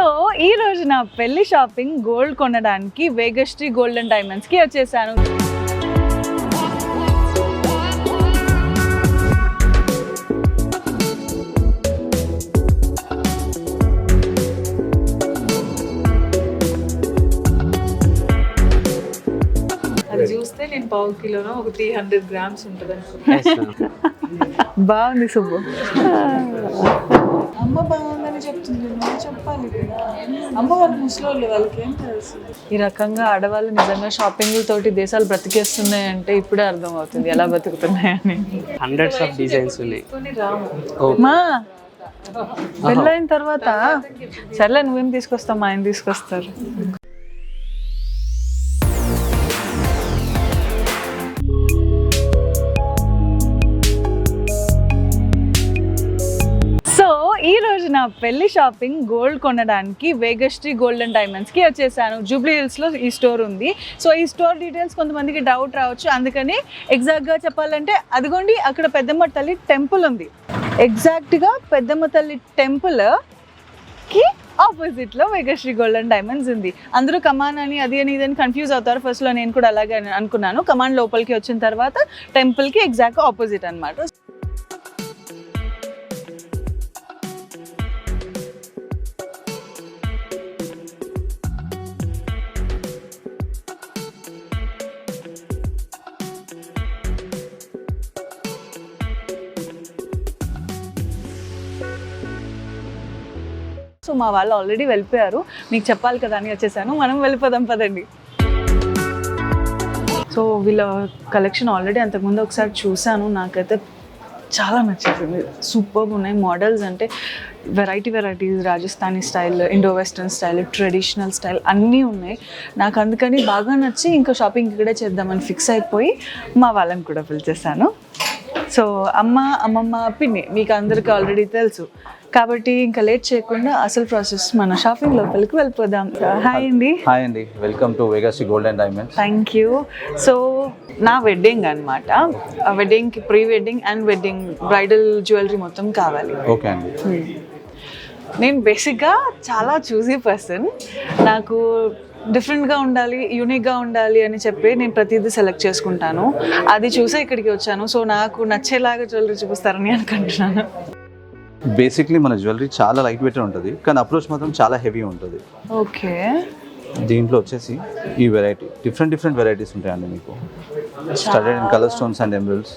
So ఈ రోజు నా పెళ్లి షాపింగ్ గోల్డ్ కొనడానికి వేగశ్రీ గోల్డ్ అండ్ డైమండ్స్ కి వచ్చేసాను. అది చూస్తే నేను పావు కిలోనో ఒక 300 grams ఉంటుంది అనుకుంటా. బాగుంది సుబ్బు. అమ్మ బాగుందని చెప్తుంది, నువ్వు చెప్పాలి కదా. అమ్మ వాళ్ళు ముసలోళ్ళు, వాళ్ళకి ఏం తెలుసు. ఈ రకంగా ఆడవాళ్ళు నిజంగా షాపింగ్ తోటి దేశాలు బ్రతికేస్తున్నాయి అంటే ఇప్పుడే అర్థం అవుతుంది ఎలా బ్రతుకుతున్నాయని. హండ్రెడ్స్ ఆఫ్ డిజైన్స్ ఉన్నాయి. మా పెళ్ళైన తర్వాత సర్లే నువ్వేం తీసుకొస్తావు, మా ఆయన తీసుకొస్తారు. ఈ రోజు నా పెళ్లి షాపింగ్ గోల్డ్ కొనడానికి వేగశ్రీ గోల్డ్ అండ్ డైమండ్స్ కి వచ్చేసాను. జూబ్లీ హిల్స్ లో ఈ స్టోర్ ఉంది. సో ఈ స్టోర్ డీటెయిల్స్ కొంతమందికి డౌట్ రావచ్చు, అందుకని ఎగ్జాక్ట్ గా చెప్పాలంటే అదిగోండి అక్కడ పెద్దమ్మ తల్లి టెంపుల్ ఉంది. ఎగ్జాక్ట్ గా పెద్దమ్మ తల్లి టెంపుల్ కి ఆపోజిట్ లో వేగశ్రీ గోల్డ్ అండ్ డైమండ్స్ ఉంది. అందరూ కమాన్ అని అది అని ఇదని కన్ఫ్యూజ్ అవుతారు. ఫస్ట్ లో నేను కూడా అలాగే అనుకున్నాను. కమాన్ లోపలికి వచ్చిన తర్వాత టెంపుల్ కి ఎగ్జాక్ట్ ఆపోజిట్ అన్నమాట. సో మా వాళ్ళు ఆల్రెడీ వెళ్ళిపోయారు, మీకు చెప్పాలి కదా అని వచ్చేసాను. మనం వెళ్ళిపోదాం పదండి. సో వీళ్ళ కలెక్షన్ ఆల్రెడీ అంతకుముందు ఒకసారి చూశాను, నాకైతే చాలా నచ్చేసింది. సూపర్గా ఉన్నాయి మోడల్స్, అంటే varieties, Rajasthani style, Indo western style, traditional style అన్నీ ఉన్నాయి. నాకు అందుకని బాగా నచ్చి ఇంకా షాపింగ్ ఇక్కడే చేద్దామని ఫిక్స్ అయిపోయి మా వాళ్ళని కూడా పిలిచేసాను. సో అమ్మమ్మ, పిన్ని మీకు అందరికీ ఆల్రెడీ తెలుసు కాబట్టి ఇంకా లేట్ చేయకుండా అసలు ప్రాసెస్ మన షాపింగ్ లోపలికి వెళ్ళిపోదాం. హాయ్ అండి. హాయ్ అండి, welcome to Vegashree gold and diamonds. Thank you. So నా వెడ్డింగ్ అనమాట, వెడ్డింగ్కి pre wedding and wedding bridal jewellery మొత్తం కావాలి. ఓకే అండి. నేను బేసిక్గా చాలా చూసీ పర్సన్. నాకు డిఫరెంట్గా ఉండాలి, యూనిక్గా ఉండాలి అని చెప్పి నేను ప్రతిదీ సెలెక్ట్ చేసుకుంటాను. అది చూసే ఇక్కడికి వచ్చాను. సో నాకు నచ్చేలాగా జ్యువెలరీ చూపిస్తారని అనుకుంటున్నాను. బేసిక్లీ మన జ్యువెలరీ చాలా లైట్ వెయిట్ ఉంటుంది, కానీ అప్రోచ్ మాత్రం చాలా హెవీ ఉంటుంది. ఓకే. దీంట్లో వచ్చేసి ఈ వెరైటీ డిఫరెంట్ వెరైటీస్ ఉంటాయండి మీకు. Studded in colour stones and emeralds.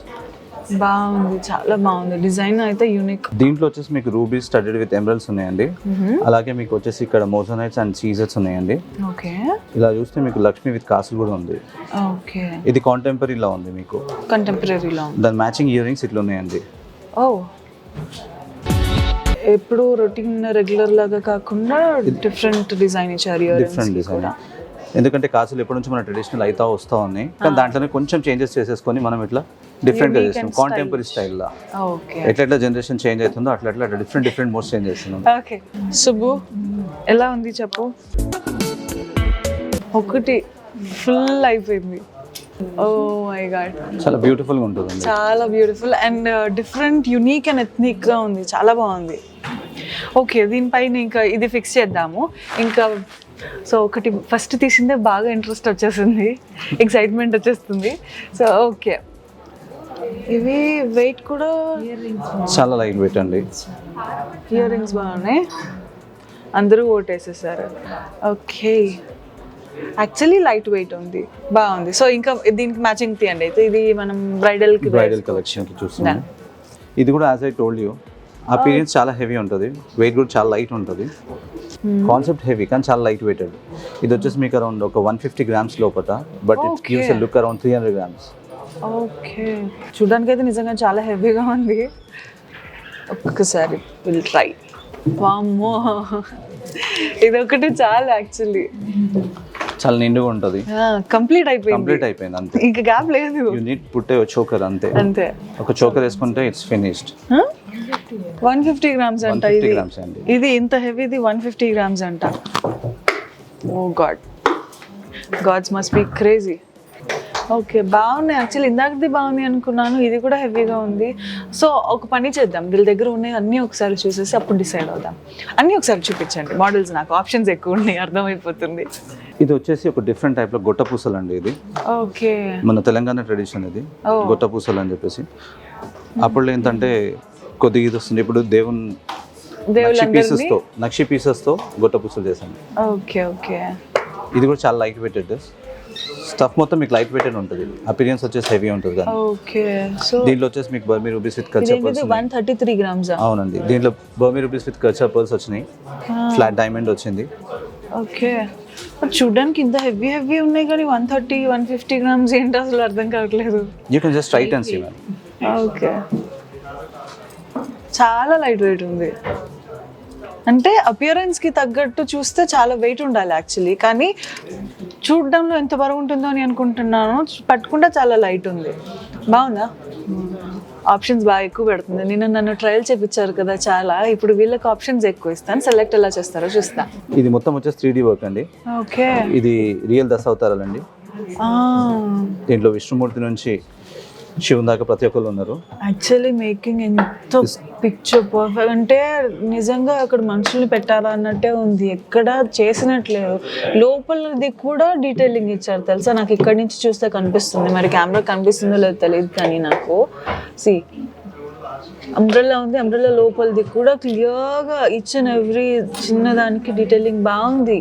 బాగుంది, చాలా బాగుంది. డిజైన్ అయితే యూనిక్. దీంట్లో వచ్చేసి మీకు రూబీ స్టడెడ్ విత్ ఎమరల్డ్స్ ఉన్నాయండి. అలాగే మీకు వచ్చేసి ఇక్కడ మోజనైట్స్ అండ్ సీజర్స్ ఉన్నాయండి. ఓకే. ఇలా చూస్తే మీకు లక్ష్మి విత్ కాసులు కూడా ఉంది. ఓకే. ఇది కాంటెంపరీలా ఉంది మీకు. కంటెంపరీలో దాని మ్యాచింగ్ ఇయర్ రింగ్స్ ఇట్లా ఉన్నాయండి. ఓ, ఎప్పుడు రొటీన్ రెగ్యులర్ లాగా కాకుండా డిఫరెంట్ డిజైన్ ఇచ్చారు. డిఫరెంట్ డిజైన్, ఎందుకంటే కాసులు ఎప్పటి నుంచి మన ట్రెడిషనల్ అయితే వస్తూ ఉన్నాయి, కానీ దాంట్లోనే కొంచెం చేంజెస్ చేసేసుకొని మనం ఇట్లా డిఫరెంట్గా చేస్తాం. కాంటెంపరీ స్టైల్లో ఎట్లా జనరేషన్ చేంజ్ అవుతుందో అట్లా డిఫరెంట్ మోస్ట్ చేంజ్ చేస్తున్నాం. ఓకే. సుబ్బు ఎలా ఉంది చెప్పు. ఒకటి ఫుల్ అయిపోయింది. ఓ మై గాడ్, చాలా బ్యూటిఫుల్గా ఉంటుంది. చాలా beautiful and different, unique and ఎథ్నిక్గా ఉంది. చాలా బాగుంది. ఓకే, దీనిపైన ఇంకా ఇది ఫిక్స్ చేద్దాము. ఇంకా సో ఒకటి ఫస్ట్ తీసిందే బాగా ఇంట్రెస్ట్ వచ్చేసింది, ఎక్సైట్మెంట్ వచ్చేస్తుంది. సో ఓకే, ఇవి వెయిట్ కూడా చాలా లైట్ వెయిట్ అండి. ఇయర్ రింగ్స్ బాగున్నాయి, అందరూ ఓటేసేసారు. ఓకే, యాక్చువల్లీ లైట్ వెయిట్ ఉంది, బాగుంది. సో ఇంకా దీనికి మ్యాచింగ్ తీయండి అయితే. ఇది మనం బ్రైడల్ కలెక్షన్కి చూస్తున్నాం. ఇది కూడా as I told you appearance చాలా హెవీ ఉంటుంది, వెయిట్ కూడా చాలా లైట్ ఉంటుంది. కాన్సెప్ట్ హెవీ కానీ చాలా లైట్ వెయిటెడ్. ఇది వచ్చేసి మీకు అరౌండ్ ఒక 150 grams లోపల, but it gives a look around 300 grams. Okay, చూడడానికి అయితే నిజంగా చాలా హెవీగా ఉంది. ఒక్కసారి విల్ ట్రై. వామ్మో, ఇది ఒకటి చాలా యాక్చువల్లీ చాలా నిండుగా ఉంటుంది. కంప్లీట్ అయిపోయింది అంతే, ఇంకా గ్యాప్ లేదు. You need put a choker అంతే. ఒక చోకర్ వేసుకుంటే ఇట్స్ ఫినిష్డ్. 150 grams అంట. 150 grams అండి. ఇది ఇంత హెవీది 150 grams అంట. Oh gods must be crazy. Okay, బాగున్నాయి. యాక్చువల్లీ ఇందాకది బాగుంది అనుకున్నాను, ఇది కూడా హెవీగా ఉంది. సో ఒక పని చేద్దాం, వీళ్ళ దగ్గర ఉన్నాయి అన్నీ ఒకసారి చూసేసి అప్పుడు డిసైడ్ అవుదాం. అన్నీ ఒకసారి చూపించండి మోడల్స్, నాకు ఆప్షన్స్ ఎక్కువ ఉన్నాయి, అర్థమైపోతుంది. ఇది వచ్చేసి ఒక డిఫరెంట్ టైప్ లో గొట్ట పూసలు అండి. ఇది ఓకే, మన తెలంగాణ ట్రెడిషన్ ఇది గొట్ట పూసలు అని చెప్పేసి. అప్పుడు ఏంటంటే కొద్దిగా ఇది వస్తుంది. ఇప్పుడు నక్షి పీసెస్ తో గొట్ట పూసలు చేశాను. ఓకే ఓకే, ఇది కూడా చాలా లైట్ వెయిటెడ్ స్టఫ్, మొత్తం మీకు లైట్ వెయిటెడ్ ఉంటుంది. అపీరియన్స్ వచ్చేసి హెవీ ఉంటుంది కానీ. ఓకే, సో దీంట్లో వచ్చేసి మీకు బర్మీ rubies with culture pearls 133 grams. అవునండి, దీంట్లో బర్మీ రూబీస్ విత్ కల్చర్ పర్ల్స్ వచ్చినాయి, ఫ్లాట్ డైమండ్ వచ్చింది. ఓకే, చూడడానికి ఇంత హెవీ ఉన్నాయి కానీ 130, 150 grams ఏంటి అసలు అర్థం కావట్లేదు. You can just try and see ma'am. Okay, చాలా లైట్ వెయిట్ ఉంది. అంటే అపియరెన్స్కి తగ్గట్టు చూస్తే చాలా వెయిట్ ఉండాలి యాక్చువల్లీ, కానీ చూడడంలో ఎంత బరువు ఉంటుందో అని అనుకుంటున్నాను. పట్టుకుంటే చాలా లైట్ ఉంది. బాగుందా? ఆప్షన్స్ బాగా ఎక్కువ పెడుతుంది. నన్ను ట్రయల్ చేయించారు కదా చాలా, ఇప్పుడు వీళ్ళకి ఆప్షన్స్ ఎక్కువ ఇస్తాను. సెలెక్ట్ ఎలా చేస్తారో చూస్తా. ఇది మొత్తం వచ్చేసి 3D వర్క్ అండి. ఓకే, ఇది రియల్ దశావతారాలండి. దీంట్లో విష్ణుమూర్తి నుంచి శివుని దాకా ప్రతి ఒక్కరు ఉన్నారు. యాక్చువల్లీ మేకింగ్ ఎంత పిక్చర్ పర్ఫెక్ట్ అంటే నిజంగా అక్కడ మనుషుల్ని పెట్టాలా అన్నట్టే ఉంది, ఎక్కడ చేసినట్లేదు. లోపలది కూడా డీటెయిలింగ్ ఇచ్చారు తెలుసా. నాకు ఇక్కడి నుంచి చూస్తే కనిపిస్తుంది, మరి కెమెరా కనిపిస్తుందో లేదో తెలియదు కానీ నాకు. సి అంబ్రెల్లా ఉంది, అంబ్రెల్లా లోపలిది కూడా క్లియర్గా ఈచ్ అండ్ ఎవ్రీ చిన్నదానికి డీటెయిలింగ్ బాగుంది.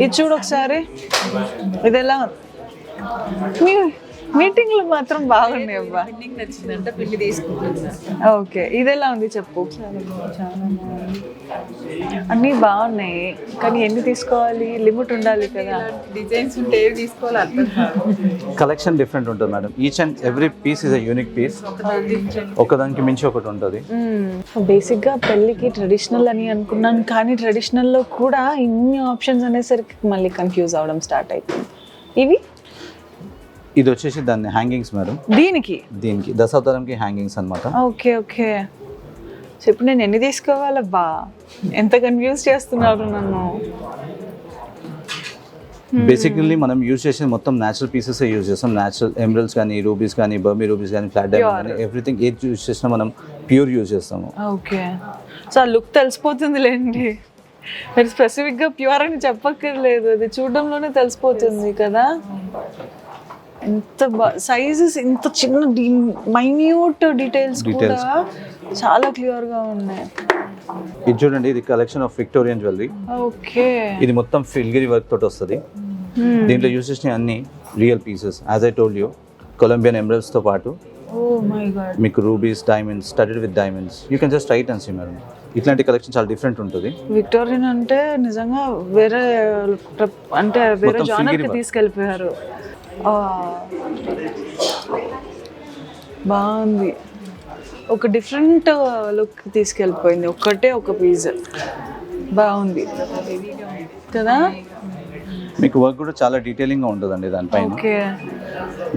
ఇది చూడు ఒకసారి, ఇది ఎలా మీటింగ్లు మాత్రం బాగున్నాయి అబ్బా. నచ్చిందంటే పిండి తీసుకుంటున్నా. ఓకే, ఇది ఎలా ఉంది చెప్పు. అన్నీ బాగున్నాయి కానీ ఎన్ని తీసుకోవాలి, లిమిట్ ఉండాలి కదా. డిజైన్స్ ఉంటే ఏవి తీసుకోవాలి అర్థం కాదు. కలెక్షన్ డిఫరెంట్ ఉంటుంది madam. Each and every piece is a unique piece, ఒకదానికి మించి ఒకటి ఉంటుంది. బేసిక్గా పెళ్ళికి ట్రెడిషనల్ అని అనుకున్నాను, కానీ ట్రెడిషనల్లో కూడా ఇన్ని ఆప్షన్స్ అనేసరికి మళ్ళీ కన్ఫ్యూజ్ అవడం స్టార్ట్ అవుతుంది. ఇవి ఇది వచ్చేసి దాన్ని హ్యాంగింగ్స్ మేడం. దీనికి దశావతారంకి హ్యాంగింగ్స్ అన్నమాట. ఓకే ఓకే, చెప్పు నేను ఎన్ని తీసుకోవాలబ్బా, ఎంత కన్ఫ్యూజ్ చేస్తున్నారు నన్ను. బేసికల్లీ మనం యూజ్ చేసే మొత్తం న్యాచురల్ పీసెస్ యూజ్ చేస్తాం. న్యాచురల్ ఎమరల్డ్స్ కానీ, రూబీస్ కానీ, బర్మీ రూబీస్ కానీ, ఫ్లాట్ డైమండ్ కానీ, ఎవ్రీథింగ్ ఏది యూజ్ చేసినా మనం ప్యూర్ యూజ్ చేస్తాము. ఓకే, సో ఆ లుక్ తెలిసిపోతుంది లేండి, మీరు స్పెసిఫిక్గా ప్యూర్ అని చెప్పక్కర్లేదు, అది చూడడంలోనే తెలిసిపోతుంది కదా. ఎంత సైజెస్, ఇంత చిన్న మైన్యూట్ డీటెయిల్స్ కూడా చాలా క్లియర్గా ఉన్నాయి. ఇది చూడండి, ఇది collection of Victorian jewellery. Okay, ఇది మొత్తం ఫిల్గిరీ వర్క్ తోటి వస్తుంది. దీంట్లో యూజ్ చేసిన అన్ని real pieces, as I told you, Colombian emeralds తో పాటు మీకు rubies, diamonds, studded with diamonds. You can just right and see madam. ఇట్లాంటి కలెక్షన్ చాలా డిఫరెంట్ ఉంటుంది. విక్టోరియన్ అంటే నిజంగా వేరే జానర్కి తీసుకెళ్ళిపోయారు. బాగుంది, ఒక డిఫరెంట్ లుక్ తీసుకెళ్ళిపోయింది. ఒక పీస్ బాగుంది కదా. మీకు వర్క్ కూడా చాలా డీటెయిలింగ్గా ఉంటుందండి దానిపైన. ఓకే,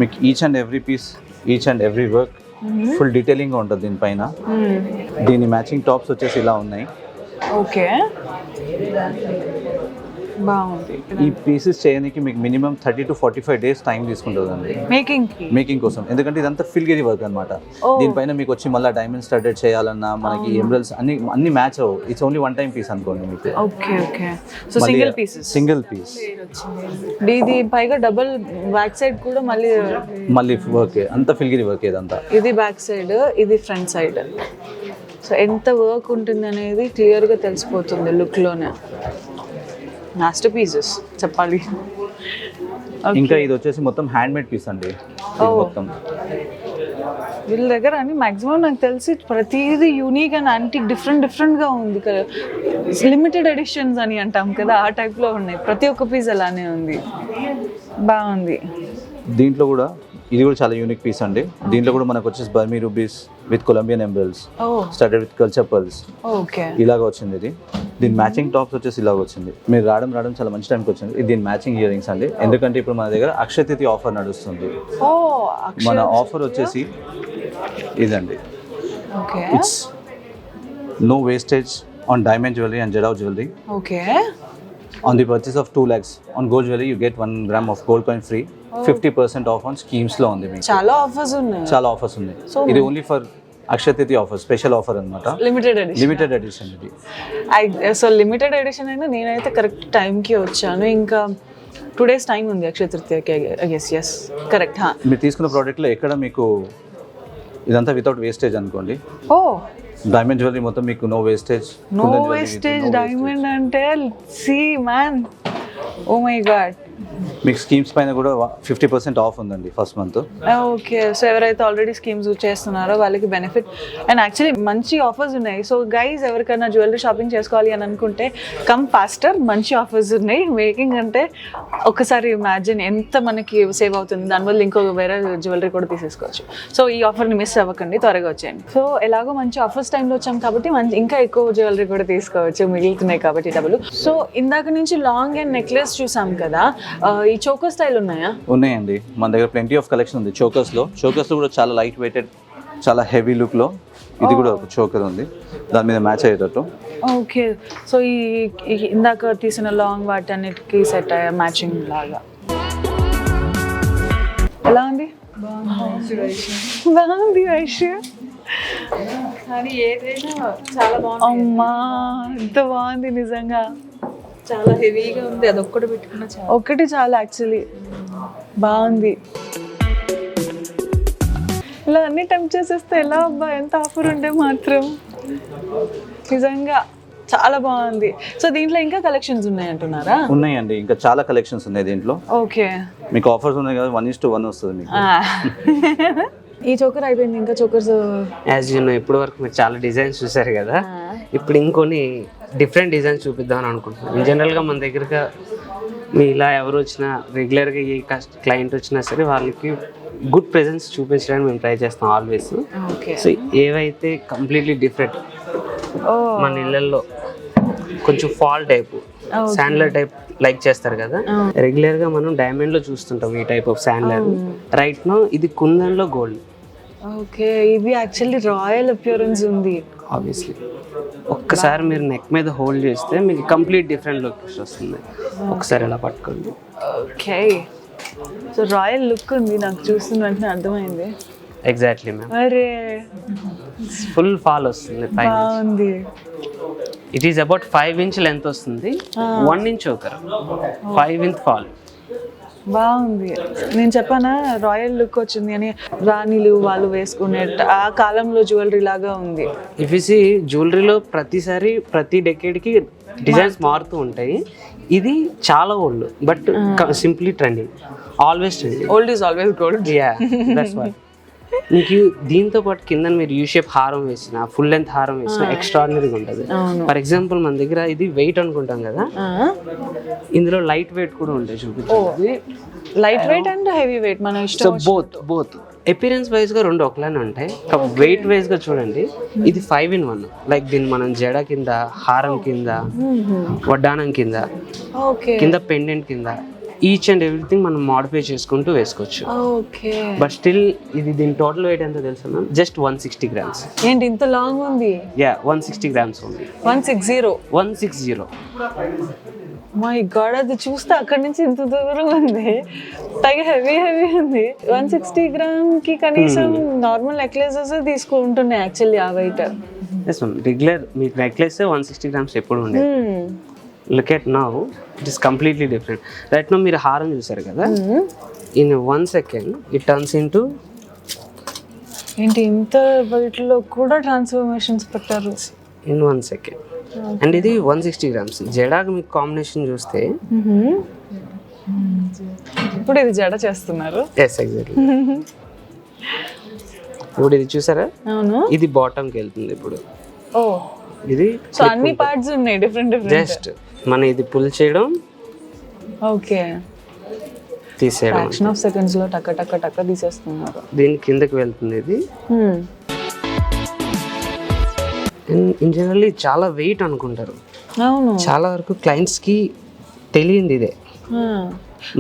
మీకు each and every piece, each and every work full డీటెయిలింగ్గా ఉంటుంది దీనిపైన. దీని మ్యాచింగ్ టాప్స్ వచ్చేసి ఇలా ఉన్నాయి. ఓకే, బాగుంది. ఈ పీసెస్ చేయడానికి మీకు మినిమం 30 to 45 days టైం తీసుకుంటుందండి మేకింగ్ కోసం. ఎందుకంటే ఇదంతా ఫిల్గిరీ వర్క్ అనమాట. దీనిపైన మీకు వచ్చి మళ్ళీ డైమండ్ స్టడెడ్ చేయాలన్నా, మనకి ఎమరల్డ్స్ అన్ని మ్యాచ్ అవ్వవు. It's only one time piece అనుకోండి మీకు. Okay okay, so single piece. ఇది పైగా డబుల్ బ్యాక్ సైడ్ కూడా మళ్ళీ వర్క్, అంతా ఫిల్గిరీ వర్క్. ఇదంతా ఇది బ్యాక్ సైడ్, ఇది ఫ్రంట్ సైడ్. సో ఎంత వర్క్ ఉంటుంది అనేది క్లియర్గా తెలిసిపోతుంది లుక్లోనే. మాస్టర్ పీసెస్ చెప్పాలి. ఇంకా ఇది వచ్చేసి మొత్తం హ్యాండ్ మేడ్ పీస్ అండి. మొత్తం వీళ్ళ దగ్గర అని మాక్సిమం నాకు తెలిసి ప్రతిదీ యూనిక్ అండ్ యాంటిక్ డిఫరెంట్గా ఉంది కదా. లిమిటెడ్ ఎడిషన్స్ అని అంటాం కదా, ఆ టైప్లో ఉన్నాయి. ప్రతి ఒక్క పీస్ అలానే ఉంది, బాగుంది. దీంట్లో కూడా ఇది కూడా చాలా యూనిక్ పీస్ అండి. దీంట్లో కూడా మనకు వచ్చేసి బర్మీ rubies with Colombian emeralds, started with culture pearls. Okay, ఇలాగ వచ్చింది ఇది. దీని మ్యాచింగ్ టాప్స్ వచ్చేసి ఇలాగ వచ్చింది. మీరు రావడం చాలా మంచి టైంకి వచ్చింది. ఇది దీని మ్యాచింగ్ ఇయర్ రింగ్స్ అండి. ఎందుకంటే ఇప్పుడు మన దగ్గర అక్షయ తృతీయ ఆఫర్ నడుస్తుంది. మన ఆఫర్ వచ్చేసి ఇదండి. It's no wastage on diamond jewellery and jadau jewellery. Okay, On the purchase of 2 lakhs on gold jewelry, you get 1 gram of gold coin free. 50% off on schemes లో ఉంది మీకు. చాలా ఆఫర్స్ ఉన్నాయి. చాలా ఆఫర్స్ ఉన్నాయి. ఇది only for Akshaya Tritiya offer, special offer అన్నమాట. Limited edition ఇది. సో లిమిటెడ్ ఎడిషన్ అయినా నేనైతే కరెక్ట్ టైంకి వచ్చాను. ఇంకా 2 days టైం ఉంది అక్షయ తృతీయకి. Yes correct. మీరు తీసుకున్న ప్రోడక్ట్లో ఎక్కడ మీకు ఇదంతా వితౌట్ వేస్టేజ్ అనుకోండి. ఓ డైమండ్ జ్యువెలరీ మొత్తం మీకు no wastage. No wastage diamond అంటే see man, oh my god. మీకు స్కీమ్స్ పైన కూడా 50% ఆఫ్ ఉందండి ఫస్ట్ మంత్. ఓకే, సో ఎవరైతే ఆల్రెడీ స్కీమ్స్ చేస్తున్నారో వాళ్ళకి బెనిఫిట్. అండ్ యాక్చువల్లీ మంచి ఆఫర్స్ ఉన్నాయి. సో గైజ్ ఎవరికైనా జ్యువెలరీ షాపింగ్ చేసుకోవాలి అని అనుకుంటే కమ్ ఫాస్టర్, మంచి ఆఫర్స్ ఉన్నాయి. మేకింగ్ అంటే ఒకసారి ఇమాజిన్ ఎంత మనకి సేవ్ అవుతుంది. దానివల్ల ఇంకొక వేరే జ్యువెలరీ కూడా తీసేసుకోవచ్చు. సో ఈ ఆఫర్ని మిస్ అవ్వకండి, త్వరగా వచ్చేయండి. సో ఎలాగో మంచి ఆఫర్స్ టైంలో వచ్చాం కాబట్టి ఇంకా ఎక్కువ జ్యువెలరీ కూడా తీసుకోవచ్చు, మిగులుతున్నాయి కాబట్టి డబ్బులు. సో ఇందాక నుంచి లాంగ్ అండ్ నెక్లెస్ చూసాం కదా, ఈ చోకర్ స్టైల్ ఉన్నాయా? ఉన్నాయండి, మన దగ్గర ప్లెంటీ ఆఫ్ కలెక్షన్ ఉంది. చోకర్స్లో కూడా చాలా లైట్ వెయిటెడ్, చాలా హెవీ లుక్లో ఇది కూడా ఒక చోకర్ ఉంది, దాని మీద మ్యాచ్ అయ్యేటట్టు. ఓకే, సో ఈ ఇందాక తీసిన లాంగ్ వాటి అన్నిటికీ సెట్ అయ్యే మ్యాచింగ్ లాగా. ఎలా ఉంది? బాగుంది వైశ్య. కానీ ఏదైనా చాలా బాగుంది. అమ్మా ఎంత బాగుంది నిజంగా, చాలా హెవీగా ఉంది. అది ఒక్కటి పెట్టుకున్నా చాలా. ఒకటి చాలా యాక్చువల్లీ బాగుంది. ఇలా అన్ని టెంప్ట్ చేసేస్తే ఎలా అబ్బా, ఎంత ఆఫర్ ఉంటే మాత్రం. నిజంగా చాలా బాగుంది. సో దీంట్లో ఇంకా కలెక్షన్స్ ఉన్నాయి అంటున్నారా? ఉన్నాయండి, ఇంకా చాలా కలెక్షన్స్ ఉన్నాయి దీంట్లో. ఓకే, మీకు ఆఫర్స్ ఉన్నాయి కదా, 1:1 వస్తుంది మీకు. ఈ చోకర్ అయిపోయింది, ఇంకా చోకర్స్ యాజ్ యూ నో ఇప్పటి వరకు మీరు చాలా డిజైన్స్ చూసారు కదా, ఇప్పుడు ఇంకొన్ని డిఫరెంట్ డిజైన్స్ చూపిద్దామని అనుకుంటున్నాను. జనరల్గా మన దగ్గరగా మీ ఇలా ఎవరు వచ్చినా, రెగ్యులర్గా ఏ క్లయింట్ వచ్చినా సరే వాళ్ళకి గుడ్ ప్రెజెన్స్ చూపించడానికి మేము ట్రై చేస్తాం ఆల్వేస్. సో ఏవైతే కంప్లీట్లీ డిఫరెంట్ మన ఇళ్ళల్లో కొంచెం fall type, chandelier type like చేస్తారు కదా, రెగ్యులర్గా మనం డైమండ్లో చూస్తుంటాం ఈ type of chandelier. Right no ఇది కుందన్లో గోల్డ్. ఓకే, ఇది యాక్చువల్లీ రాయల్ అపియరెన్స్ ఉంది. ఆబ్వియస్లీ ఒక్కసారి మీరు నెక్ మీద హోల్డ్ చేస్తే మీకు కంప్లీట్ డిఫరెంట్ లుక్ వస్తుంది. ఒకసారి ఎలా పట్టుకోండి. ఓకే, సో రాయల్ లుక్ ఉంది, నాకు చూస్తున్న వెంటనే అర్థమైంది. Exactly ma'am. అరే ఫుల్ ఫాల్ వస్తుంది. బాగుంది. It is about 5 inch length వస్తుంది, 1 inch చోకర్, 5 inch ఫాల్. బాగుంది. నేను చెప్పానా రాయల్ లుక్ వచ్చింది అని. రాణిలు వాళ్ళు వేసుకునే ఆ కాలంలో జ్యువెలరీ లాగా ఉంది. ఇఫ్ యు సీ జ్యువెలరీలో ప్రతిసారి ప్రతి డెకేడ్కి డిజైన్స్ మారుతూ ఉంటాయి. ఇది చాలా old but simply trending, always trending. Old is always gold. Yeah, that's why. మీకు దీంతో పాటు కింద మీరు యూ షేప్ హారం వేసిన, ఫుల్ లెంత్ హారం వేసిన ఎక్స్ట్రాడినరీగా ఉంటుంది. ఫర్ ఎగ్జాంపుల్ మన దగ్గర ఇది వెయిట్ అనుకుంటాం కదా, ఇందులో లైట్ వెయిట్ కూడా ఉంటాయి. చూపించండి. Light weight and heavy weight మన ఇష్టం. సో బోత్ అపిరెన్స్ వైజ్ గా రెండు ఒకలానే ఉంటాయి. వెయిట్ వైజ్ గా చూడండి, ఇది 5 in 1. లైక్ దీన్ని మనం జడ కింద, హారం కింద, వడ్డానం కింద, కింద పెండెంట్ కింద, ఈచ్ అండ్ ఎవ్రీథింగ్ మనం మాడిఫై చేసుకుంటూ వేసుకోవచ్చు. బట్ స్టిల్ ఇది దీని టోటల్ వెయిట్ ఎంత తెలుసా మ్యామ్? Just 160 grams. ఏంటి ఇంత లాంగ్ ఉంది? యా, 160 grams ఉంది. 160. మై గాడ్, అది చూస్తే అక్కడి నుంచి ఇంత దూరం ఉంది, పైగా హెవీ ఉంది. 160 grams కి కనీసం నార్మల్ నెక్లెసెస్ తీసుకుంటున్నాయి యాక్చువల్లీ ఆ వెయిట్. రెగ్యులర్ మీకు నెక్లెస్ 160 grams ఎప్పుడు ఉండేది. Look at now, it is completely different. Right now మీరు హారం చూసారు కదా, in 1 second it turns into. ఏంటి ఇంత వెయిట్లో కూడా ట్రాన్స్ఫర్మేషన్స్ పెట్టారు ఇన్ 1 second. అండ్ ఇది 160 grams. జడాకి మీకు కాంబినేషన్ చూస్తే ఇప్పుడు ఇది జడ చేస్తున్నారు. Yes, exactly. ఇప్పుడు ఇది చూసారా, అవును, ఇది బాటమ్కి వెళ్తుంది. ఇప్పుడు ఇది సో అన్ని పార్ట్స్ ఉన్నాయి డిఫరెంట్. జస్ట్ మన ఇది పుల్ చేయడం, ఓకే, తీసేయడం, ఫ్రాక్షన్ ఆఫ్ సెకండ్స్ లో టక్క టక్క టక్క తీసేస్తున్నారు. దీని కిందకి వెళ్తుంది ఇది. ఇన్ జనరల్లీ చాలా వెయిట్ అనుకుంటారు. అవును, చాలా వరకు క్లయింట్స్ కి తెలియంది ఇదే.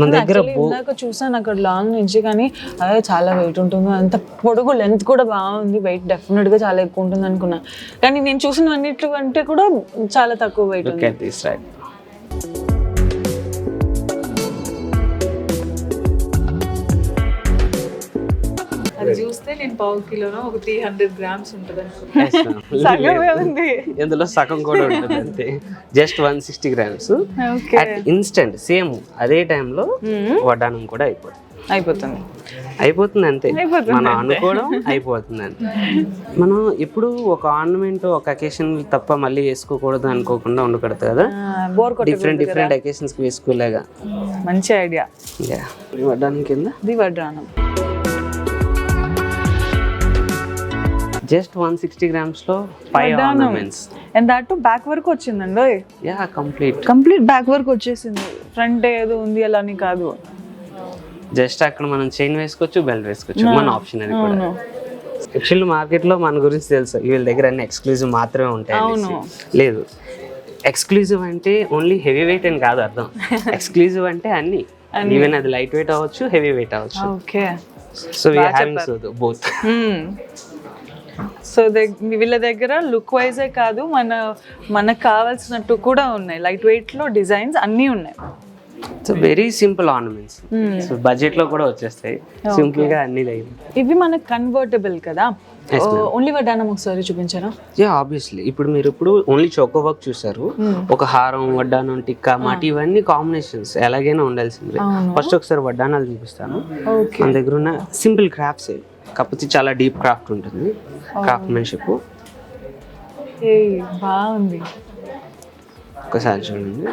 మన దగ్గర ఇందాక చూసాను అక్కడ లాంగ్ నుంచి, కానీ అదే చాలా వెయిట్ ఉంటుంది. అంత పొడుగు లెంత్ కూడా బాగుంది, వెయిట్ డెఫినెట్ గా చాలా ఎక్కువ ఉంటుంది అనుకున్నా, కానీ నేను చూసిన అన్నిటి కంటే కూడా చాలా తక్కువ వెయిట్ ఉంది. అది చూస్తే నేను పావు కిలోనో ఒక 300 గ్రామ్స్ ఉంటుంది అనుకుంటా. సగమే ఉంది. ఇందులో సగం కూడా ఉంటుంది అంతే, just 160 grams. Okay, instant same అదే టైంలో వడ్డానం కూడా అయిపోతుంది అంతే. మనం అనుకోవడం అయిపోతుంది అంతే. మనం ఎప్పుడు ఒక ఆర్నమెంట్ ఒక అకేషన్ తప్ప మళ్ళీ వేసుకోకూడదు అనుకోకుండా ఉండకూడదు కదా, డిఫరెంట్ అకేషన్స్ కి వేసుకోలేగా. మంచి ఐడియా. వడ్డానం కింద ఇది వడ్డానం జస్ట్ 160 గ్రామ్స్ లో 5 ornaments. And that back work వచ్చిందండి. యా, కంప్లీట్ బ్యాక్ వర్క్ వచ్చేసింది. ఫ్రంట్ ఏదో ఉంది అలా అని కాదు, జస్ట్ అక్కడ మనం చైన్ వేసుకోవచ్చు, బెల్ట్ వేసుకోవచ్చు, మన ఆప్షన్ అది కూడా. యాక్చువల్లీ మార్కెట్ లో మన గురించి తెలుసు, వీళ్ళ దగ్గర అన్ని ఎక్స్క్లూజివ్ మాత్రమే ఉంటాయి అనేసి. లేదు, ఎక్స్క్లూజివ్ అంటే ఓన్లీ హెవీ వెయిట్ అని కాదు అర్థం. ఎక్స్క్లూజివ్ అంటే అన్ని, ఈవెన్ అది లైట్ వెయిట్ అవ్వచ్చు, హెవీ వెయిట్ అవ్వచ్చు. Okay, so we having both. So వీళ్ళ దగ్గర లుక్ వైజే కాదు, మనకు కావాల్సినట్టు కూడా ఉన్నాయి. లైట్ వెయిట్ లో డిజైన్స్ అన్నీ ఉన్నాయి. So very simple ornaments, so budget లో కూడా వచ్చేస్తాయి సింపుల్ గా అన్ని లైట్. ఇవి మనకు కన్వర్టబుల్ కదా, ఓన్లీ వడ్డానం ఒకసారి చూపించారా? Yeah, obviously. ఇప్పుడు మీరు ఓన్లీ చోకో వర్క్ చూసారు, ఒక హారం, వడ్డానం, టిక్కా, మాటి, ఇవన్నీ కాంబినేషన్స్ ఎలాగైనా ఉండాల్సిందే. ఫస్ట్ ఒకసారి వడ్డానాలు చూపిస్తాను. మన దగ్గర ఉన్న సింపుల్ క్రాఫ్ట్స్, కాకపోతే చాలా డీప్ క్రాఫ్ట్ ఉంటుంది, క్రాఫ్ట్మెన్షిప్. బాగుంది, ఒకసారి చూడండి.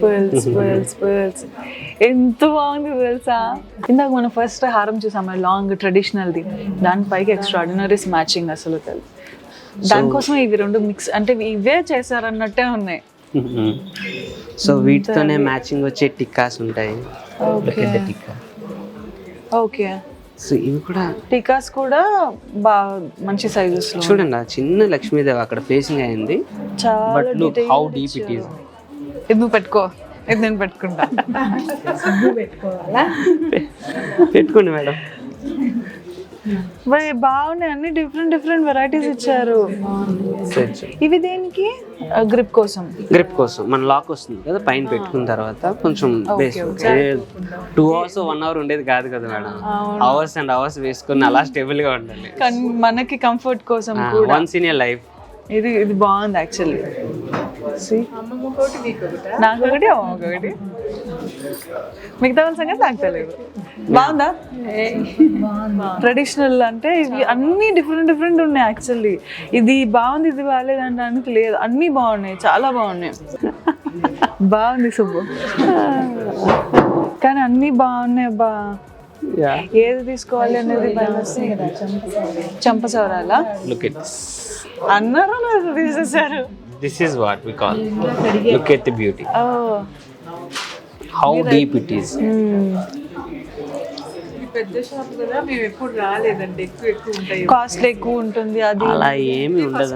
పర్ల్స్ ఎంత బాగుంది తెలుసా. ఇందాక మనం ఫస్ట్ హారం చూసాం లాంగ్ ట్రెడిషనల్ది, దానిపైకి ఎక్స్ట్రాడినరీస్ మ్యాచింగ్ అసలు తెలుసు. దానికోసం ఇవి రెండు మిక్స్, అంటే ఇవే చేశారన్నట్టే ఉన్నాయి. సో వీటితోనే మ్యాచింగ్ వచ్చే టిక్కాస్ ఉంటాయి. టిక్కా, ఓకే. సో ఇవి కూడా టికాస్ కూడా బాగా మంచి సైజెస్ లో చూడండి. ఆ చిన్న లక్ష్మీదేవి అక్కడ ఫేసింగ్ అయింది, but look how deep it is. ఇది నువ్వు పెట్టుకో, ఇది నేను పెట్టుకుంటా. పెట్టుకోండి మేడం. బాగున్నాయి, అన్ని డిఫరెంట్ వెరైటీస్ ఇచ్చారు. ఇవి దేనికి? గ్రిప్ కోసం మన లాక్ వస్తుంది కదా, పైన పెట్టుకున్న తర్వాత కొంచెం 2 hours 1 hour ఉండేది కాదు కదా మేడం, అవర్స్ అండ్ అవర్స్ వేసుకుని అలా స్టేబుల్ గా ఉండాలి. మనకి కంఫర్ట్ కోసం వన్స్ ఇన్ ఏ లైఫ్. ఇది బాగుంది యాక్చువల్లీ. నాకు ఒకటి, అమ్మకొకటి, మిగతా వాళ్ళ సంగతి నాకు తెలియదు. బాగుందా? ట్రెడిషనల్ అంటే ఇవి అన్ని డిఫరెంట్ ఉన్నాయి యాక్చువల్లీ. ఇది బాగుంది, ఇది బాగాలేదు అనడానికి లేదు, అన్నీ బాగున్నాయి, చాలా బాగున్నాయి. బాగుంది సుబ్బు, కానీ అన్నీ బాగున్నాయి. ఏది తీసుకోవాలి అనేది చంపసవరాలా అన్నారు, తీసేసారు. This is what we call, look at the beauty. How deep it is. పెద్ద షాప్ కదా, మేము ఎప్పుడు రాలేదండి. ఎక్కువ ఉంటాయి, కాస్ట్ ఎక్కువ ఉంటుంది. అది అలా ఏమి ఉండదు,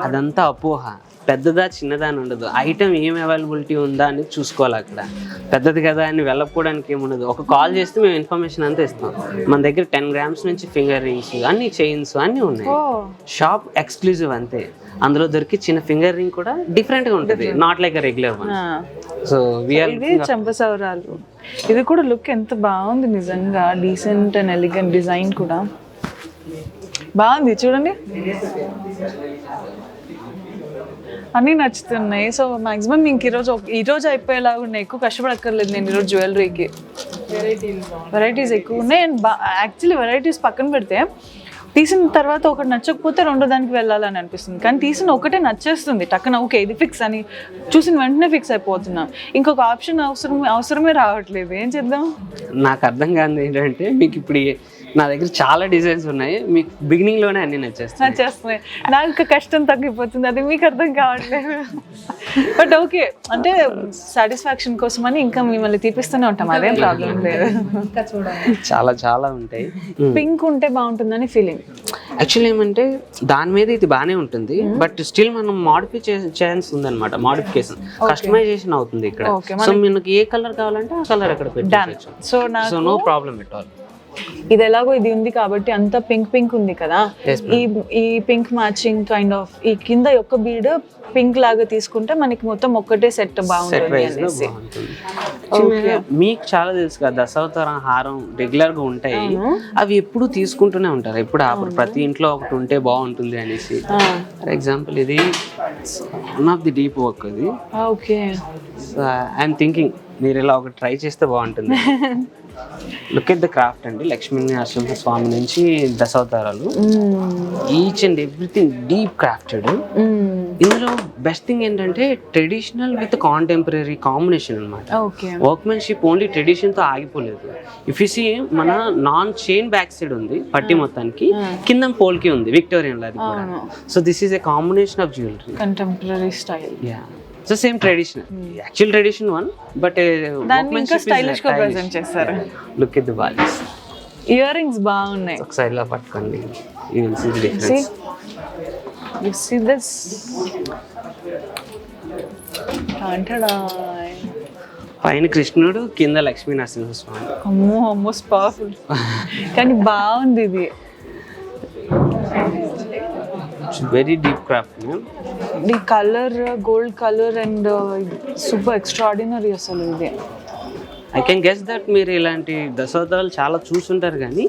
అదంతా అపోహ. పెద్దదా చిన్నదా అని ఉండదు, ఐటమ్ ఏం అవైలబిలిటీ ఉందా అని చూసుకోవాలి. అక్కడ పెద్దది కదా అని వెళ్ళకపోవడానికి ఏముండదు. ఒక కాల్ చేస్తే మేము ఇన్ఫర్మేషన్ అంతా ఇస్తాం. మన దగ్గర 10 grams నుంచి ఫింగర్ రింగ్స్, అన్ని చైన్స్ అన్నీ ఉన్నాయి. షాప్ ఎక్స్క్లూజివ్ అంతే. అందులో దొరికి చిన్న ఫింగర్ రింగ్ కూడా డిఫరెంట్ గా ఉంటుంది, not like a regular one. So ఇది చంపసవరాలు. ఇది కూడా లుక్ ఎంత బాగుంది నిజంగా, డీసెంట్ అండ్ ఎలిగెంట్ డిజైన్ కూడా బాగుంది. చూడండి, అన్నీ నచ్చుతున్నాయి. సో మాక్సిమం ఇంక ఈరోజు అయిపోయేలాగా ఉన్నాయి, ఎక్కువ కష్టపడక్కర్లేదు నేను ఈరోజు జ్యువెలరీకి. వెరైటీస్ ఎక్కువ ఉన్నాయి. అండ్ యాక్చువల్లీ వెరైటీస్ పక్కన పెడితే తీసిన తర్వాత ఒకటి నచ్చకపోతే రెండో దానికి వెళ్ళాలని అనిపిస్తుంది, కానీ తీసిన ఒకటే నచ్చేస్తుంది టక్కన. ఓకే, ఇది ఫిక్స్ అని చూసిన వెంటనే ఫిక్స్ అయిపోతున్నాం. ఇంకొక ఆప్షన్ అవసరమే రావట్లేదు. ఏం చేద్దాం? నాకు అర్థం కాదు ఏంటంటే, మీకు ఇప్పుడు నా దగ్గర చాలా డిజైన్స్ ఉన్నాయి, మీకు బిగినింగ్ లోనే అన్ని నచ్చేస్తున్నాయి. నాకు కష్టం తగ్గిపోతుంది, అది మీకు అర్థం కావట్లేదు. బట్ ఓకే, అంటే సాటిస్ఫాక్షన్ కోసం అని ఇంకా మిమ్మల్ని తీపిస్తూనే ఉంటాం, అదేం ప్రాబ్లం లేదు. చాలా ఉంటాయి. పింక్ ఉంటే బాగుంటుందని ఫీలింగ్. యాక్చువల్లీ ఏమంటే దాని మీద ఇది బాగానే ఉంటుంది, బట్ స్టిల్ మనం మాడిఫై ఛాన్స్ ఉందన్నమాట. మాడిఫికేషన్, కస్టమైజేషన్ అవుతుంది ఇక్కడ. సో మనకి ఏ కలర్ కావాలంటే ఆ కలర్ అక్కడ పెట్టచ్చు. So no problem at all. ఇది ఎలాగో ఇది ఉంది కాబట్టి అంతా పింక్ ఉంది కదా, Yes, ఈ పింక్ మ్యాచింగ్ కైండ్ ఆఫ్ ఈ కింద యొక్క బీడ్ పింక్ లాగా తీసుకుంటే మనకి మొత్తం ఒక్కటే సెట్ సెట్ బాగుంటుంది వైజ్ లో అనేసి. బాగుంటుంది. చిన్నగా మీకు చాలా తెలుసు కదా దశావతారం హారం రెగ్యులర్ గా ఉంటాయి, అవి ఎప్పుడు తీసుకుంటూనే ఉంటారు, ఎప్పుడు ఆపరు, ప్రతి ఇంట్లో ఒకటి ఉంటే బాగుంటుంది అనేసి. ఫర్ ఎగ్జాంపుల్ ఇది one of the deep work అది. ఓకే, ఐఎమ్ థింకింగ్ మీరు ఇలా ఒకటి ట్రై చేస్తే బాగుంటుంది. లుక్ ఎట్ ద క్రాఫ్ట్ అండి, లక్ష్మీ నరసింహ స్వామి నుంచి దశావతారాలు, each and everything deep crafted. ఇందులో బెస్ట్ థింగ్ ఏంటంటే ట్రెడిషనల్ విత్ కాంటెంపరీ కాంబినేషన్ అనమాట. ఓకే, వర్క్మెన్షిప్ ఓన్లీ ట్రెడిషన్ తో ఆగిపోలేదు. ఇఫ్ యు సీ మన నాన్ చైన్ బ్యాక్ సైడ్ ఉంది పట్టి మొత్తానికి, కింద పోల్కి ఉంది విక్టోరియన్ అది కూడా. So this is a combination of jewellery, contemporary style. Yeah so same traditional, actual tradition one, but దాన్ని ఇంకా స్టైలిష్ గా ప్రెజెంట్ చేస్తారు. Look at the balis, ear rings బాగున్నాయి. ఒకసారి ఇలా పట్టుకోండి, you will see the difference. You see this? పైన కృష్ణుడు, కింద లక్ష్మీ నరసింహస్వామి. అమ్మో ఆల్మోస్ట్ పవర్ఫుల్, కానీ బాగుంది ఇది. Very deep craft. ఈ colour gold colour and super extraordinary అసలు ఇది. ఐ కెన్ గెస్ దట్ మీరు ఇలాంటి దశావతారాలు చాలా చూసుంటారు కానీ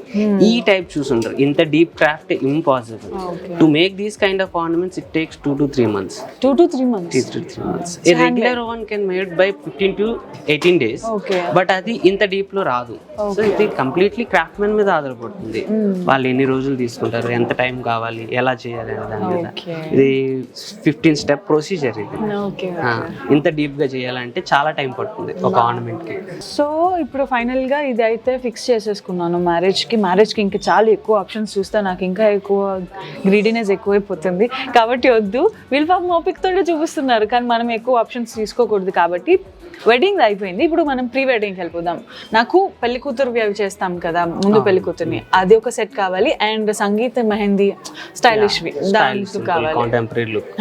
ఈ టైప్ చూసుంటారు. ఇంత deep craft impossible. To make these kind of ornaments it takes 2 to 3 months. 2 to 3 months. 3 to 3 months. A regular one can made by 15 to 18 days. Okay. But అది ఇంత డీప్ లో రాదు. సో ఇది కంప్లీట్లీ క్రాఫ్ట్మెన్ మీద ఆధారపడుతుంది. వాళ్ళు ఎన్ని రోజులు తీసుకుంటారు, ఎంత టైం కావాలి, ఎలా చేయాలి అనే దాని మీద. ఇది 15 step ప్రొసీజర్ ఇది. ఓకే, ఇంత డీప్ గా చేయాలంటే చాలా టైం పడుతుంది ఒక ఆర్నమెంట్ కి. సో ఇప్పుడు ఫైనల్ గా ఇది అయితే ఫిక్స్ చేసేసుకున్నాను మ్యారేజ్ కి ఇంకా చాలా ఎక్కువ ఆప్షన్స్ చూస్తే నాకు ఇంకా ఎక్కువ గ్రీడీనెస్ ఎక్కువైపోతుంది కాబట్టి వద్దు. వీళ్ళు పాపం ఓపిక తోటే చూపిస్తున్నారు కానీ మనం ఎక్కువ ఆప్షన్స్ తీసుకోకూడదు కాబట్టి వెడ్డింగ్ అయిపోయింది. ఇప్పుడు మనం ప్రీ వెడ్డింగ్కి వెళ్ళిపోదాం. నాకు పెళ్లి కూతురువి అవి చేస్తాం కదా ముందు పెళ్లి కూతుర్ని, అది ఒక సెట్ కావాలి. అండ్ సంగీత మెహందీ స్టైలిష్వి దానికి కావాలి, కాంటెంపరీ లుక్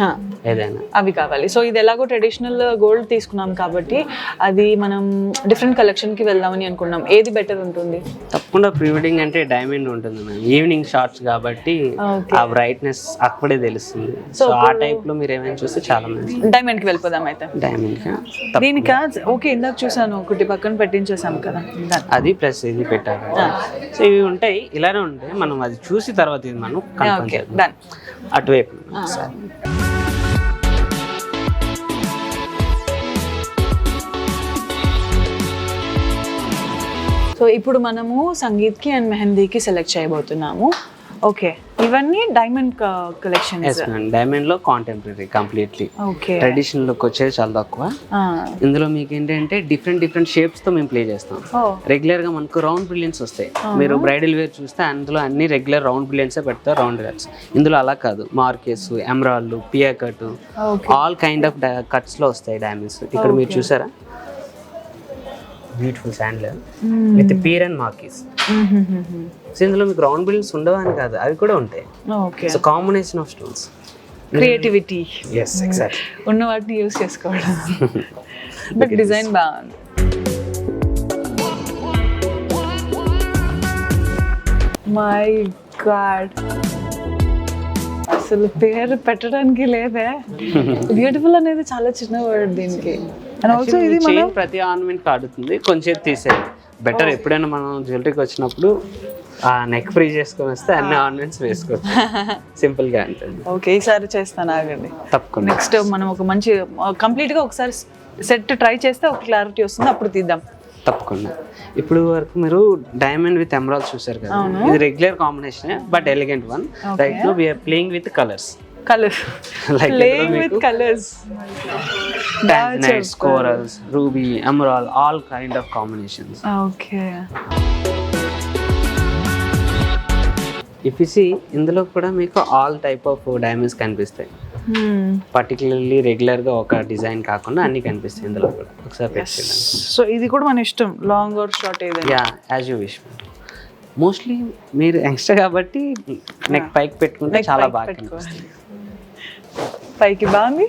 ఏదైనా అవి కావాలి. సో ఇది ఎలాగో ట్రెడిషనల్ గోల్డ్ తీసుకున్నాం కాబట్టి అది మనం డిఫరెంట్ కలెక్షన్ కి వెళ్దామని అనుకున్నాం. ఏది బెటర్ ఉంటుంది? తప్పకుండా ప్రీ వెడ్డింగ్ అంటే డైమండ్ ఉంటుంది మ్యామ్. ఈవినింగ్ షార్ట్స్ కాబట్టి ఆ బ్రైట్నెస్ అక్కడే తెలుస్తుంది. సో ఆ టైప్ లో మీరు ఏమైనా చూస్తే చాలా మంది డైమండ్ కి వెళ్ళిపోదాం అయితే. డైమండ్ దీనికా ఓకే, ఇందాక చూసాను ఒకటి పక్కన పెట్టించేసాం కదా, అది ప్లస్ ఇది పెట్టారు. సో ఇవి ఉంటాయి, ఇలానే ఉంటాయి. మనం అది చూసి తర్వాత ఇది మనం కన్ఫర్మ్ చేద్దాం. అటువైపు సో ఇప్పుడు మనము సంగీత్కి అండ్ మెహందీకి సెలెక్ట్ చేయబోతున్నాము. ఓకే, ఇవన్నీ డైమండ్ కలెక్షన్స్. డైమండ్ లో contemporary completely. Okay, traditional look వచ్చేది చాలా తక్కువ. ఇందులో మీకు ఏంటంటే డిఫరెంట్ షేప్స్ తో మేము ప్లే చేస్తాం. రెగ్యులర్ గా మనకు రౌండ్ బ్రిలియన్స్ వస్తాయి. మీరు బ్రైడల్ వేర్ చూస్తే అందులో అన్ని రెగ్యులర్ రౌండ్ బ్రిలియన్స్ పెడతారు, రౌండ్ కట్స్. ఇందులో అలా కాదు, marquise, emerald, pear cut, all kind of cuts లో వస్తాయి డైమండ్స్. ఇక్కడ మీరు చూసారా, beautiful chandelier with pear and marquise. So ఇందులో మీకు రౌండ్ బిల్డింగ్స్ ఉండవని కాదు, అవి కూడా ఉంటాయి. So combination of stones, creativity. yes exactly, ఉన్న వాటిని యూస్ చేసుకోవడం. బట్ డిజైన్ బాగుంది. మై గాడ్, అసలు పేరు పెట్టడానికి లేదే. బ్యూటిఫుల్ అనేది చాలా చిన్న వర్డ్ దీనికి. అండ్ ఆల్సో ఇది మనం ప్రతి ఆర్నమెంట్ ఆడుతుంది, కొంచెం తీసేది బెటర్. ఎప్పుడైనా మనం జ్యువెలరీకి వచ్చినప్పుడు ఆ నెక్ ఫ్రీ చేసుకొని వస్తే అన్ని ఆర్నమెంట్స్ వేసుకోవచ్చు, సింపుల్ గా ఉంటుంది. ఓకే, ఈసారి చేస్తాను, ఆగండి. తప్పకుండా నెక్స్ట్ మనం ఒక మంచి కంప్లీట్ గా ఒకసారి సెట్ ట్రై చేస్తే ఒక క్లారిటీ వస్తుంది, అప్పుడు తీద్దాం. తప్పకుండా. ఇప్పుడు వరకు మీరు డైమండ్ విత్ ఎమరాల్డ్ చూసారు కదా, ఇది regular combination but elegant one. Right now we are playing with colours. Playing with colours. Tanzanites, corals, ruby, emerald, all kind of combinations. Okay. If you see, ఇందులో కూడా మీకు ఆల్ టైప్ ఆఫ్ డైమండ్స్ కనిపిస్తాయి. Particularly regular గా ఒక design కాకుండా అన్ని కనిపిస్తాయి ఇందులో కూడా. ఒకసారి పెట్టండి. సో ఇది కూడా మన ఇష్టం, లాంగ్ ఆర్ షార్ట్ ఏదైనా. Yeah, as you wish. Mostly మీరు యంగ్స్టర్ కాబట్టి నెక్ పైకి పెట్టుకుంటే చాలా బాగా కనిపిస్తుంది. పైకి బాగుంది,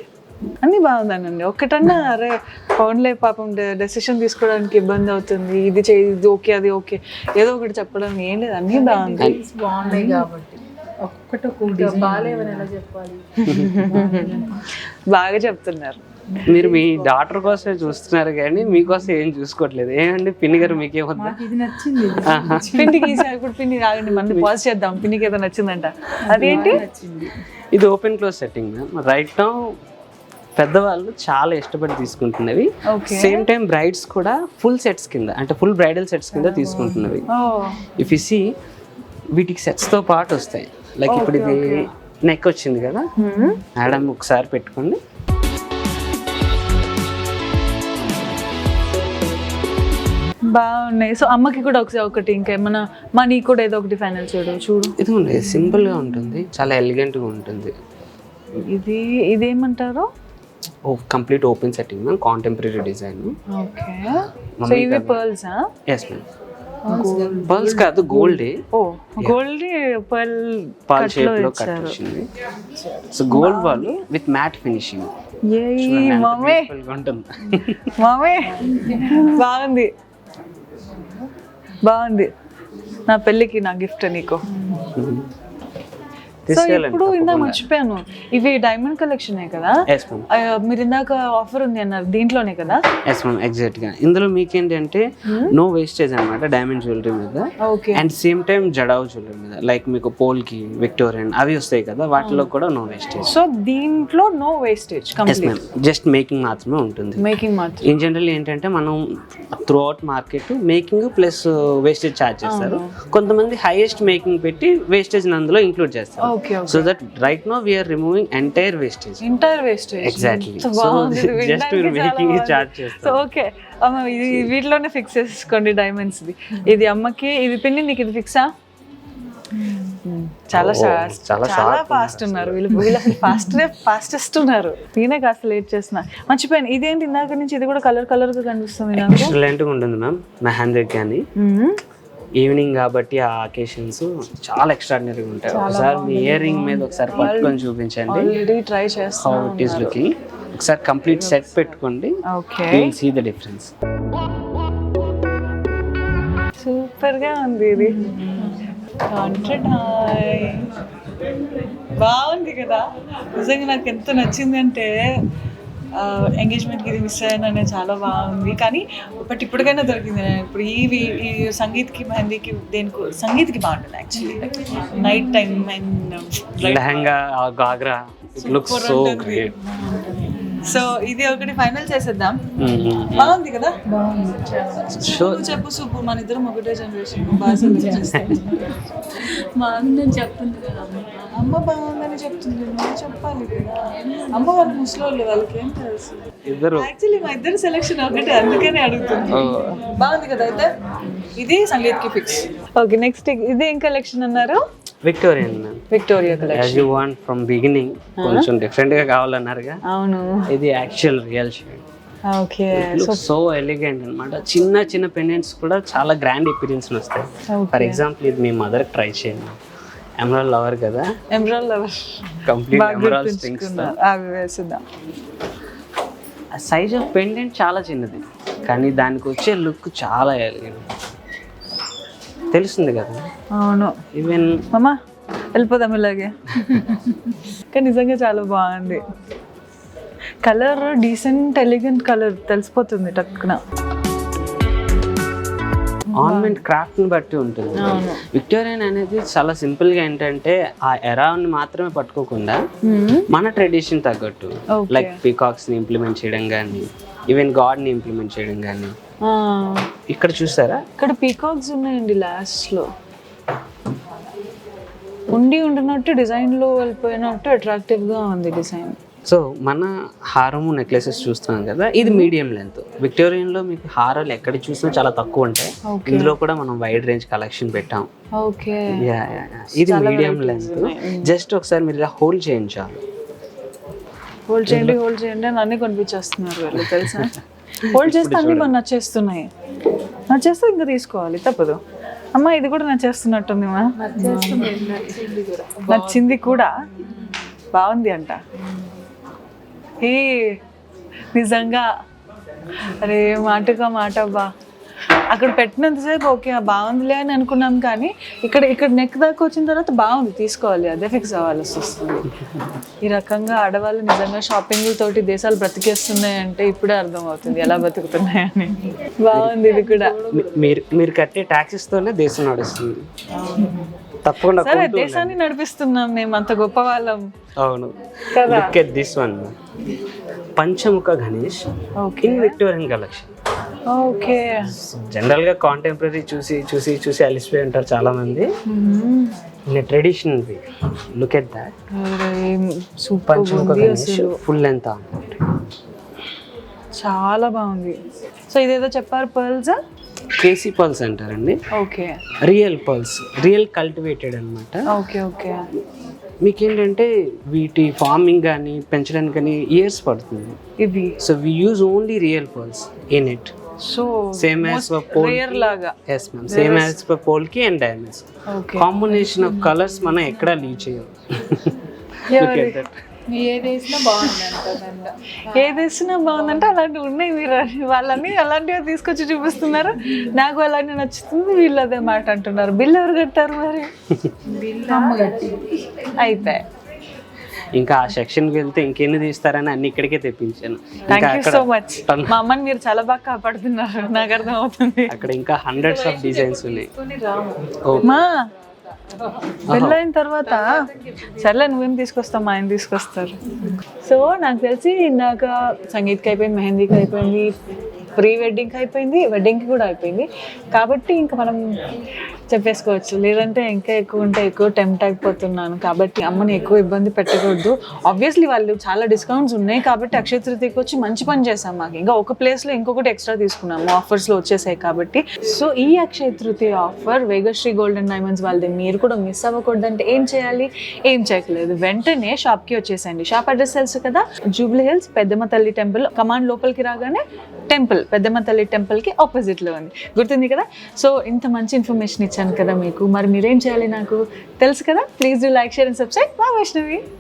అన్ని బాగుందానండి. ఒక్కటన్నా అరే పవన్లే పాపం డెసిషన్ తీసుకోవడానికి ఇబ్బంది అవుతుంది, ఇది చేయి ఇది ఓకే అది ఓకే ఏదో ఒకటి చెప్పడం ఏం లేదు, అన్నీ బాగుంది. బాగున్నాయి కాబట్టి ఒక్కటి బాగాలేవని ఎలా చెప్పాలి. బాగా చెప్తున్నారు. మీరు మీ డాటర్ కోసమే చూస్తున్నారు కానీ మీకోసం ఏం చూసుకోవట్లేదు. ఏమండి పిన్ని గారు మీకేమొద్దా? ఇది నచ్చింది, పిండికి ఈసారి ఇప్పుడు పిండి ఆగండి, మనం పాజ్ చేద్దాం. పిండికి ఏదో నచ్చిందంట, అదేంటి? నచ్చింది. ఇది open close setting ma'am. Right now పెద్దవాళ్ళు చాలా ఇష్టపడి తీసుకుంటున్నవి. Okay. సేమ్ టైం బ్రైడ్స్ కూడా ఫుల్ సెట్స్ కింద అంటే ఫుల్ బ్రైడల్ సెట్స్ కింద తీసుకుంటున్నవి. ఇఫ్ యు సీ వీటికి సెట్స్తో పాటు వస్తాయి. లైక్ ఇప్పుడు ఇది నెక్ వచ్చింది కదా మేడం, ఒకసారి పెట్టుకోండి. బాగున్నాయి. సో అమ్మకి కూడా ఒకటి ఇంకేమన్నా మనీ కూడా ఏదో ఒకటి ఫైనల్ చూడు. ఇది ఉంది, సింపుల్గా ఉంటుంది, చాలా ఎలిగెంట్గా ఉంటుంది. ఇదేమంటారు? Complete open setting ma'am, contemporary design. Okay. So ఇవి పర్ల్స్? Yes ma'am. పర్ల్స్ కాదు, gold. Oh gold pearl ball shape లో కట్ వచ్చింది. So gold ball with matte finishing. Mummy mummy బాగుంది బాగుంది. నా పెళ్ళికి నా గిఫ్ట్ నీకు. సో ఇప్పుడు ఇందాక మర్చిపోయాను, ఇవి డైమండ్ కలెక్షనే కదా? Yes ma'am. మీరు ఇందాక ఆఫర్ ఉంది అన్నారు, దీంట్లోనే కదా? ఎస్ మ్యామ్, ఎగ్జాక్ట్ గా. ఇందులో మీకేంటంటే నో వేస్టేజ్ అనమాట డైమండ్ జ్యువెలరీ మీద. Okay. And same time jadau jewellery మీద, లైక్ మీకు పోల్ కి విక్టోరియన్ అవి వస్తాయి కదా, వాటిలో కూడా నో వేస్టేజ్. సో దీంట్లో no wastage, complete just making మాత్రమే ఉంటుంది. మేకింగ్ మాత్రం. ఇన్ జనరల్ ఏంటంటే మనం throughout market making plus wastage charge చేస్తారు. కొంతమంది హైయెస్ట్ మేకింగ్ పెట్టి వేస్టేజ్ అందులో ఇంక్లూడ్ చేస్తారు. Okay. So that right now we are removing entire wastage. Exactly. So just we are making a charge చేస్తాం. So okay అమ్మ, ఇది వీటిలోనే fix చేసుకోండి డైమండ్స్. ఇది అమ్మకి, ఇది పిన్ని నీకు ఇది ఫిక్సా? చాలా ఫాస్ట్ ఉన్నారు వీళ్ళు ఫాస్టెస్ట్ ఉన్నారు. నేనే కాస్త లేట్ చేస్తున్నా, మర్చిపోయాను. ఇదేంటి ఇందాక నుంచి ఇది కూడా కలర్ గా కనిపిస్తుంది నాకు. ఎక్సలెంట్ గా ఉంటుంది మ్యామ్. మెహందీ కానీ ఈవినింగ్ కాబట్టి ఆ అకేషన్స్ చాలా ఎక్స్ట్రాడినరీగా ఉంటాయి. ఒకసారి మీ ఇయర్ రింగ్ మీద ఒకసారి పట్టుకొని చూపించండి. ఆల్రెడీ ట్రై హౌ చేస్తాను. It is looking. ఒకసారి కంప్లీట్ సెట్ పెట్టుకోండి, okay. You will see the difference. Super గా ఉంది ఇది. బాగుంది కదా. నిజంగా నాకు ఎంత నచ్చింది అంటే ఎంగేజ్మెంట్కి ఇది మిస్ అయ్యాననే, చాలా బాగుంది. కానీ బట్ ఇప్పటికైనా దొరికింది. ఇప్పుడు ఈ సంగీత్కి మెహందీకి దేనికి సంగీత్కి బాగుంటుంది actually. Night time and lehenga ghagra, it looks so great. So ఇది ఒకటి ఫైనల్ చేసేద్దాం. బాగుంది కదా? చెప్పు సుబ్బు, మన ఇద్దరం ఒకటే జనరేషన్. బాగుందని చెప్తుంది కదా అమ్మ, బాగుందని చెప్తుంది, నువ్వు చెప్పాలి కదా. అమ్మ వాళ్ళు ముసలోళ్ళు, వాళ్ళకి ఏం తెలుసు. యాక్చువల్లీ మా ఇద్దరు సెలెక్షన్ ఒకటే, అందుకనే అడుగుతుంది. బాగుంది కదా? అయితే ఇది సంగీత్కి ఫిక్స్. ఓకే, నెక్స్ట్ ఇది ఏం కలెక్షన్ అన్నారు? Victorian. Victoria collection. As you want from beginning కొంచెం డిఫరెంట్ గా కావాలన్నారుగా. అవును, ఇది actual real shade. Okay. So elegant అన్నమాట. చిన్న చిన్న పెండెంట్స్ కూడా చాలా గ్రాండ్ ఎపీరియన్స్ వస్తాయి. ఫర్ ఎగ్జాంపుల్ ఇది మీ మదర్ ట్రై చేయండి. ఎమరాల్డ్ లవర్ కదా, emerald lover complete emerald strings తో అవి వేసుద్దాం. సైజ్ ఆఫ్ పెండెంట్ చాలా చిన్నది కానీ దానికి వచ్చే లుక్ చాలా ఎలిగెంట్, తెలుస్తుంది కదా. అవును. ఈవెన్ అమ్మా వెళ్ళిపోదాం ఇలాగే. కానీ నిజంగా చాలా బాగుంది. కలర్ డీసెంట్ ఎలిగెంట్ కలర్, తెలిసిపోతుంది టక్కున. ఆర్నమెంట్ క్రాఫ్ట్ ని బట్టి ఉంటుంది. విక్టోరియన్ అనేది చాలా సింపుల్ గా ఏంటంటే ఆ ఎరాని మాత్రమే పట్టుకోకుండా మన ట్రెడిషన్ తగ్గట్టు లైక్ పీకాక్స్ ని ఇంప్లిమెంట్ చేయడం కానీ, ఈవెన్ గాడ్ ని ఇంప్లిమెంట్ చేయడం కానీ. ఇక్కడ చూసారా, ఇక్కడ పీకాక్స్ ఉన్నాయండి లాస్ట్ లో. ఉండినట్టు డిజైన్ లో వెళ్ళిపోయినట్టు అట్రాక్టివ్ గా ఉంది డిజైన్. సో మన హారము నెక్లెసెస్ చూస్తున్నాం కదా, ఇది మీడియం లెంత్. విక్టోరియన్ లో మీకు హారాలు ఎక్కడ చూసినా చాలా తక్కువ ఉంటాయి. ఇందులో కూడా మనం వైడ్ రేంజ్ కలెక్షన్ పెట్టాం. ఓకే. ఇది మీడియం లెంత్. జస్ట్ ఒకసారి మీరు ఇలా హోల్డ్ చేయించాలి. హోల్డ్ చేయండి అని అన్ని కొనిపించేస్తున్నారు వీళ్ళు, తెలుసా? హోల్డ్ చేస్తే అన్ని కొన్ని నచ్చేస్తున్నాయి. నచ్చేస్తే ఇంకా తీసుకోవాలి, తప్పదు. అమ్మ ఇది కూడా నచ్చేస్తున్నట్టుంది. మా నచ్చింది కూడా బాగుంది అంట. ఏ నిజంగా అరే మాటగా మాట అబ్బా, అక్కడ పెట్టినంతసేపు ఓకే బాగుందిలే అని అనుకున్నాం, కానీ ఇక్కడ నెక్ దాకా వచ్చిన తర్వాత బాగుంది, తీసుకోవాలి, అదే ఫిక్స్ అవ్వాల్సి వస్తుంది. ఈ రకంగా ఆడవాళ్ళు నిజంగా షాపింగ్ తోటి దేశాలు బ్రతికేస్తున్నాయి అంటే ఇప్పుడే అర్థమవుతుంది ఎలా బతుకుతున్నాయని. బాగుంది ఇది కూడా. మీరు కట్టే taxes తోనే దేశం నడుస్తుంది. తప్పకుండా సరే కొంటూ ఉండండి. దేశాన్ని నడిపిస్తున్నాం మేము, అంత గొప్ప వాళ్ళం అవును. కదా. Look at this one, Panchamukha Ganesh in Victorian collection. Okay. General గా కాంటెంపరీ చూసి చూసి చూసి అలిసిపోయి ఉంటారు చాలా మంది. Traditional way, look at that. Super Panchamukha ఉంది గణేష్ అసలు, ఫుల్ లెంత్. చాలా బాగుంది. సో ఇదేదో చెప్పారు పర్ల్స్, కేసీ పర్ల్స్ అంటారండి. Okay real pearls, real cultivated అన్నమాట. Okay okay. మీకేంటంటే వీటి ఫార్మింగ్ కానీ పెంచడానికి కానీ ఇయర్స్ పడుతుంది. ఇవి so we use only real pearls in it. So same as for polki. Rare లాగా. Yes ma'am, same as for polki and diamonds. Okay. Combination of colours మనం ఎక్కడా లీవ్ చేయం. Look at that. ఏది వేసినా బాగుంది అంటుందంట. ఏది వేసినా బాగుందంటే అలాంటివి ఉన్నాయి, మీరు వాళ్ళని అలాంటివి తీసుకొచ్చి చూపిస్తున్నారు. నాకు అలాంటి నచ్చుతుంది, వీళ్ళు అదే మాట అంటున్నారు. బిల్ ఎవరు కట్టారు మరి? అయితే ఇంకా ఆ సెక్షన్కి వెళ్తే ఇంకెన్ని తీస్తారని అన్ని ఇక్కడికే తెప్పించాను. Thank you so much. మా అమ్మని మీరు చాలా బాగా కాపాడుతున్నారు, నాకు అర్థం అవుతుంది. అక్కడ ఇంకా హండ్రెడ్స్ ఆఫ్ డిజైన్స్ ఉన్నాయి. మా పెళ్ళైన తర్వాత సర్లే నువ్వేం తీసుకొస్తావు, మా ఆయన తీసుకొస్తారు. సో నాకు తెలిసి ఇందాక సంగీత్కి అయిపోయింది, మెహందీకి అయిపోయింది, ప్రీ వెడ్డింగ్కి అయిపోయింది, వెడ్డింగ్కి కూడా అయిపోయింది. కాబట్టి ఇంకా మనం చెప్పేసుకోవచ్చు, లేదంటే ఇంకా ఎక్కువ ఉంటే ఎక్కువ టెంప్ట్ అయిపోతున్నాను. కాబట్టి అమ్మని ఎక్కువ ఇబ్బంది పెట్టకూడదు. ఆబ్వియస్లీ వాళ్ళు చాలా డిస్కౌంట్స్ ఉన్నాయి కాబట్టి అక్షయ తృతీయకి వచ్చి మంచి పని చేసాం. మాకు ఇంకా ఒక ప్లేస్లో ఇంకొకటి ఎక్స్ట్రా తీసుకున్నాము, ఆఫర్స్లో వచ్చేసాయి కాబట్టి. సో ఈ Akshaya Tritiya offer Vegasri gold and diamonds వాళ్ళది, మీరు కూడా మిస్ అవ్వకూడదు. అంటే ఏం చేయాలి? ఏం చేయట్లేదు, వెంటనే షాప్కి వచ్చేసండి. షాప్ అడ్రస్ తెలుసు కదా, జూబ్లీ హిల్స్ పెద్దమ్మ తల్లి టెంపుల్. కమాండ్ లోపలికి రాగానే టెంపుల్, పెద్దమ్మ తల్లి టెంపుల్కి ఆపోజిట్లో ఉంది, గుర్తుంది కదా. సో ఇంత మంచి ఇన్ఫర్మేషన్ ఇచ్చాను కదా మీకు, మరి మీరేం చేయాలి నాకు తెలుసు కదా. Please do like, share and subscribe. మా వైష్ణవి.